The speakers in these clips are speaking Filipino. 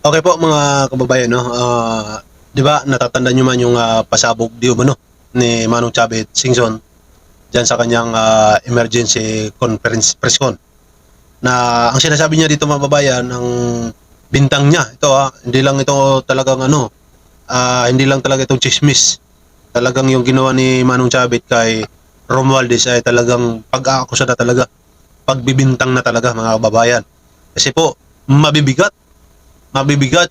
Okay po mga kababayan, no? 'Di ba natatandaan niyo man yung pasabog di umano ni Manong Chavez Singson diyan sa kanyang emergency conference press con na ang sinasabi niya dito mga kababayan, ang bintang niya ito, hindi lang ito talagang hindi lang talaga itong chismis. Talagang yung ginawa ni Manong Chavez kay Romualdez ay talagang pag-aakusa na talaga, pagbibintang na talaga mga kababayan. Kasi po mabibigat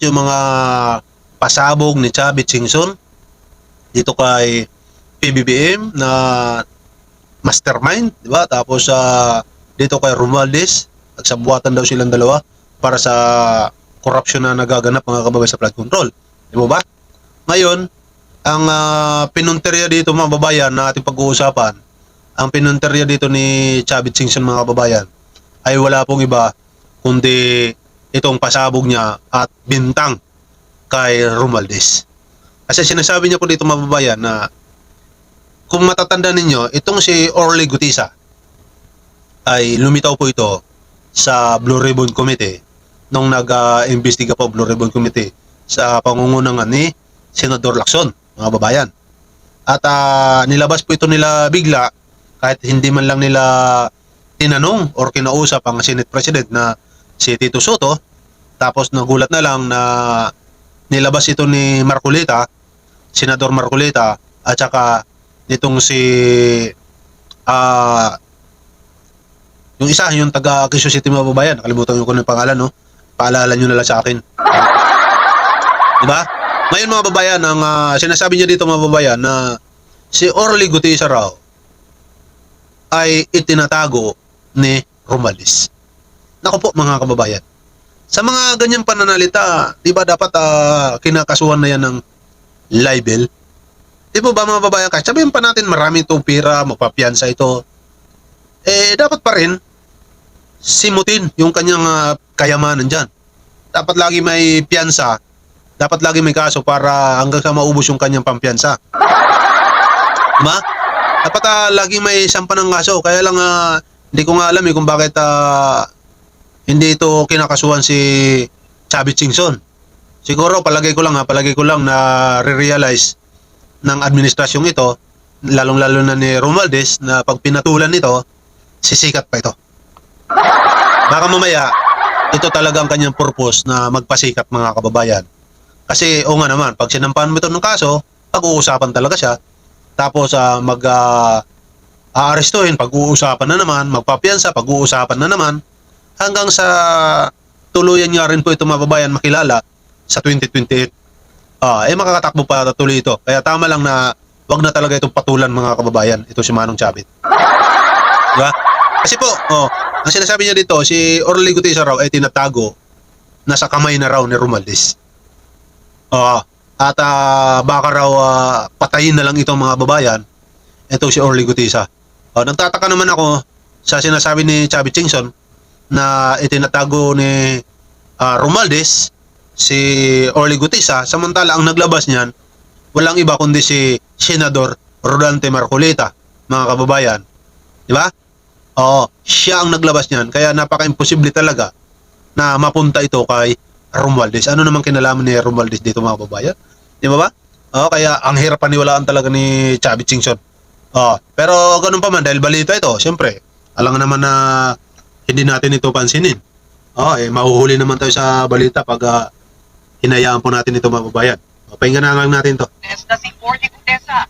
yung mga pasabog ni Chavez Singson dito kay PBBM na mastermind, di ba? Tapos dito kay Romualdez, nagsabuatan daw silang dalawa para sa korupsyon na nagaganap mga kababayan sa flood control. Di mo ba? Ngayon, ang pinunterya dito mga babayan na ating pag-uusapan, ang pinunterya dito ni Chavez Singson mga kababayan ay wala pong iba kundi itong pasabog niya at bintang kay Romualdez. Kasi sinasabi niya po dito mga babayan na kung matatanda ninyo, itong si Orly Gutisa ay lumitaw po ito sa Blue Ribbon Committee nung nag-imbestiga po Blue Ribbon Committee sa pangungunan ni Senador Lacson, mga babayan. At nilabas po ito nila bigla kahit hindi man lang nila tinanong or kinausap ang Senate President na si Tito Soto. Tapos nagulat na lang na nilabas ito ni Marcolita, Senador Marcolita, at saka nitong si yung isa, yung taga Quezon City mga babayan, nakalimutan ko na yung pangalan, no? Paalala nyo na lang sa akin. Di ba? Ngayon mga babayan, ang sinasabi niya dito mga babayan na si Orly Gutisa raw ay itinatago ni Romualdez. Naku po mga kababayan. Sa mga ganyang pananalita, di ba dapat kinakasuhan na yan ng libel? Di ba mga babayan, kahit sabihin pa natin marami itong pira, magpapiansa ito, dapat pa rin simutin yung kanyang kayamanan dyan. Dapat lagi may piyansa, dapat lagi may kaso para hanggang sa maubos yung kanyang pampiyansa. Diba? Dapat lagi may sampa ng kaso, kaya lang hindi ko nga alam kung bakit hindi ito kinakasuhan si Chavez Singson. Siguro palagay ko lang na re-realize ng administrasyong ito, lalong-lalo na ni Romualdez, na pag pinatulan nito, sisikat pa ito. Baka mamaya, ito talaga ang kanyang purpose na magpasikat mga kababayan. Kasi o nga naman, pag sinampahan mo ito ng kaso, pag-uusapan talaga siya. Tapos aarestuhin, pag-uusapan na naman, magpapiyansa, pag-uusapan na naman, hanggang sa tuluyan niya rin po ito mga babayan makilala sa 2028. Makakatakbo pa tuloy ito. Kaya tama lang na wag na talaga itong patulan mga kababayan, ito si Manong Chavez. Diba? Kasi po, ang sinasabi niya dito, si Orly Gutisa raw ay tinatago, nasa kamay na raw ni Romualdez. At baka raw patayin na lang itong mga babayan, ito si Orly Gutisa. Nagtataka naman ako sa sinasabi ni Chavez Singson na itinatago ni Romualdez si Orly Gutisa, samantala ang naglabas niyan walang iba kundi si Senador Rodante Marcolita, mga kababayan. Di ba? Siya ang naglabas niyan, kaya napaka-imposible talaga na mapunta ito kay Romualdez. Ano namang kinalaman ni Romualdez dito mga kababayan? Di ba ba? Kaya ang hirap paniwalaan talaga ni Chavez Singson. Pero ganun pa man, dahil balita ito, siyempre, alam naman na hindi natin ito pansinin. Mahuhuli naman tayo sa balita pag hinayaan po natin ito mga kababayan. Pakinggan na lang natin to. Na si Forty Gutesa,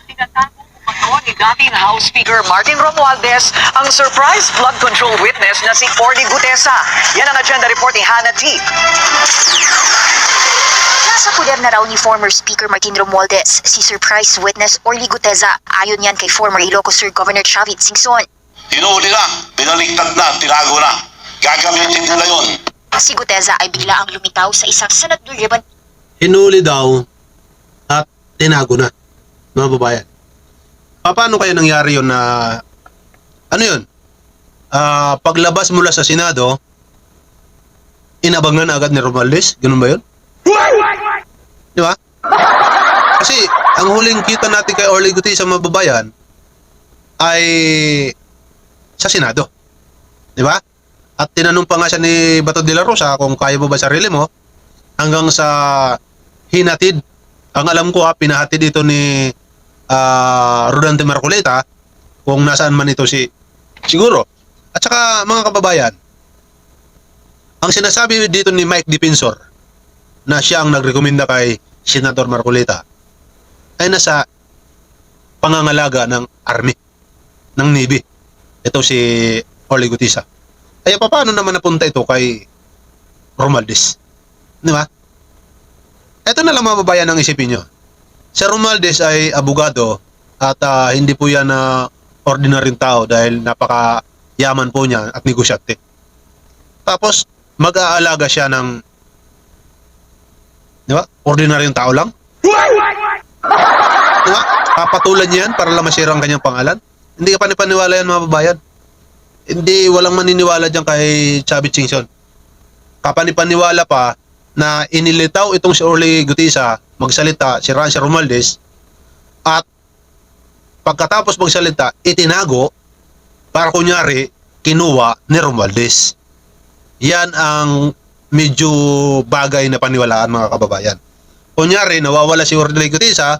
tinatago umano ni dating House Speaker Martin Romualdez ang surprise flood control witness na si Forty Gutesa. Yan ang agenda report ni Hannah T. Nasa puder na raw ni former Speaker Martin Romualdez si surprise witness Orly Gutesa. Ayon yan kay former Ilocos Sur Governor Chavez Singson. Tinuuli na, binaligtad na, tinago na. Gagamitin nila yun. Si Gutesa ay bigla ang lumitaw sa isang Senate Blue Ribbon. Hinuli daw at tinago na, mga babayan. Paano kaya nangyari yun na ano yun? Paglabas mula sa Senado, inabangan na agad ni Romualdez? Ganun ba yun? Di ba? Kasi ang huling kita natin kay Orly Gutisa mga babayan ay sa Senado. Di ba? At tinanong pa nga siya ni Bato de la Rosa kung kaya mo ba sarili mo. hanggang sa hinatid. Ang alam ko pinahatid ito ni Rodante Marcoleta kung nasaan man ito siguro. At saka mga kababayan, ang sinasabi dito ni Mike Defensor na siya ang nagrekomenda kay Senator Marcoleta ay nasa pangangalaga ng Army, ng Navy. Ito si Orly Gutisa. Kaya paano naman napunta ito kay Romualdez? Di ba? Ito na lang mga babayan ang isipin nyo. Si Romualdez ay abogado at hindi po yan na ordinaryong tao dahil napakayaman po niya at negosyante. Tapos, mag-aalaga siya ng, di ba? Ordinaryong tao lang. Di ba? Papatulan niya yan para lang masira ang kanyang pangalan. Hindi ka panipaniwala yan mga babayan. Hindi, walang maniniwala dyan kay Chavit Singson. Kapanipaniwala pa na inilitaw itong si Orly Gutisa magsalita si Romualdez at pagkatapos magsalita, itinago para kunyari kinuha ni Romualdez. Yan ang medyo bagay na paniwalaan mga kababayan. Kunyari, nawawala si Orly Gutisa,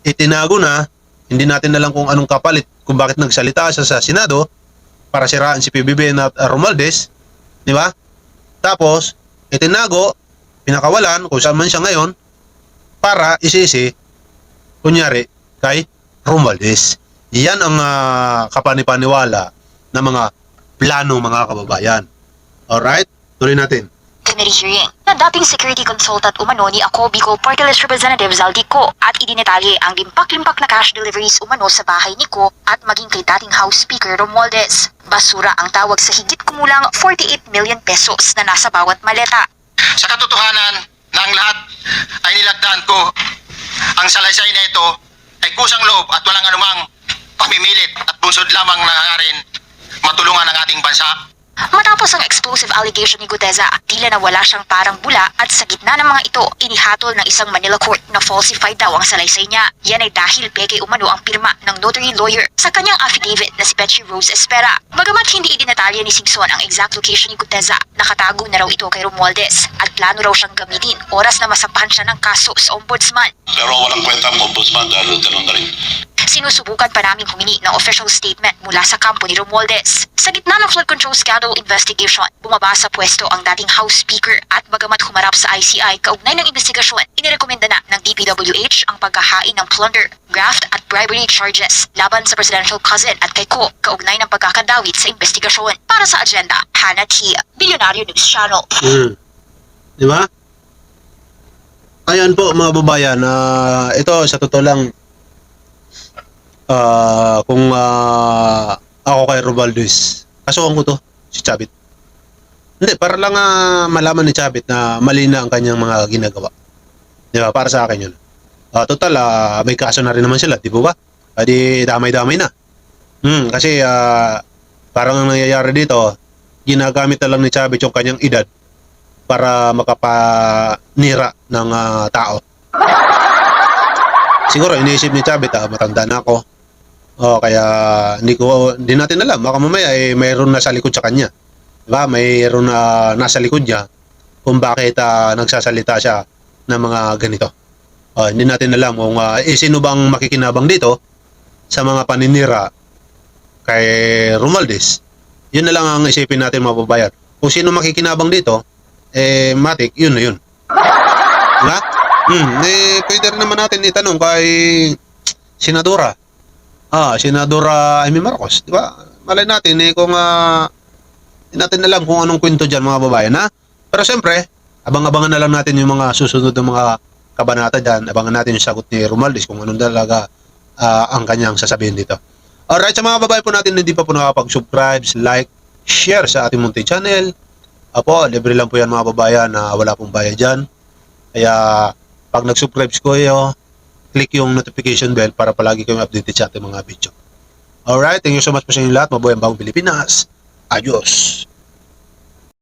itinago na, hindi natin alam kung anong kapalit, kung bakit nagsalita siya sa Senado para siraan si PBBM at Romualdez, di ba? Tapos, itinago, pinakawalan, kung saan man siya ngayon, para isisi, kunyari, kay Romualdez. Yan ang kapanipaniwala ng mga plano mga kababayan. Alright? Tuloy natin. Committee hearing na dating security consultant umano ni ako Bicol Party List Representative Zaldico at idinetalye ang limpak-limpak na cash deliveries umano sa bahay ni Ko at maging kay dating House Speaker Romualdez. Basura ang tawag sa higit kumulang 48 million pesos na nasa bawat maleta. Sa katotohanan na ang lahat ay nilagdaan ko, ang salaysay na ito ay kusang loob at walang anumang pamimilit at bunsod lamang na hangarin matulungan ang ating bansa. Matapos ang explosive allegation ni Gutesa, tila na wala siyang parang bula at sa gitna ng mga ito, inihatol ng isang Manila court na falsified daw ang salaysay niya. Yan ay dahil peke umano ang pirma ng notary lawyer sa kanyang affidavit na si Petri Rose Espera. Bagamat hindi idinatalya ni Singson ang exact location ni Gutesa, nakatago na raw ito kay Romualdez at plano raw siyang gamitin oras na masampahan siya ng kaso sa ombudsman. Pero walang kwenta ang ombudsman dahil ganun na rin. Sinusubukan pa namin humingi ng official statement mula sa kampo ni Romualdez. Sa gitna ng flood control scandal investigation, bumaba sa pwesto ang dating House Speaker at bagamat humarap sa ICI kaugnay ng investigasyon, inirekomenda na ng DPWH ang paghahain ng plunder, graft at bribery charges laban sa presidential cousin at kay Ko kaugnay ng pagkakadawit sa investigasyon. Para sa agenda, Hannah T. Billionaire News Channel. Di ba? Ayan po mga babayan, ito sa totoo lang, kung ako kay Romualdez, kasuhan ko to, si Chavit. Hindi, para lang malaman ni Chavit na mali na ang kanyang mga ginagawa. Di ba? Para sa akin yun. Total, may kaso na rin naman sila, di ba? Di damay-damay na. Kasi parang ang nangyayari dito, ginagamit na lang ni Chavit yung kanyang edad para makapanira ng tao. Siguro iniisip ni Chavit, matanda na ako. Kaya hindi natin alam. Baka mamaya mayroon na sa likod sa kanya. Diba? Mayroon na nasa likod niya kung bakit nagsasalita siya ng mga ganito. Hindi natin alam kung sino bang makikinabang dito sa mga paninira kay Romualdez. Yun na lang ang isipin natin mga babayan. Kung sino makikinabang dito, matik, yun na yun. Diba? Pwede rin naman natin itanong kay Senadora. Senadora Amy Marcos, di ba? Malay natin kung hindi natin alam kung anong kwento diyan mga babayan, ha? Pero siyempre, abang-abangan na lang natin yung mga susunod na mga kabanata diyan. Abangan natin yung sagot ni Romualdez kung anong talaga ang kanyang sasabihin dito. Alright, sa mga babae po natin hindi pa po nakapag-subscribe, like, share sa ating munting channel. Libre lang po yan mga babayan na wala pong bayad dyan. Kaya, pag nag-subscribe kayo, click yung notification bell para palagi kayong updated sa ating mga video. Alright, thank you so much po sa inyo lahat. Mabuhay ang bagong Pilipinas. Adios!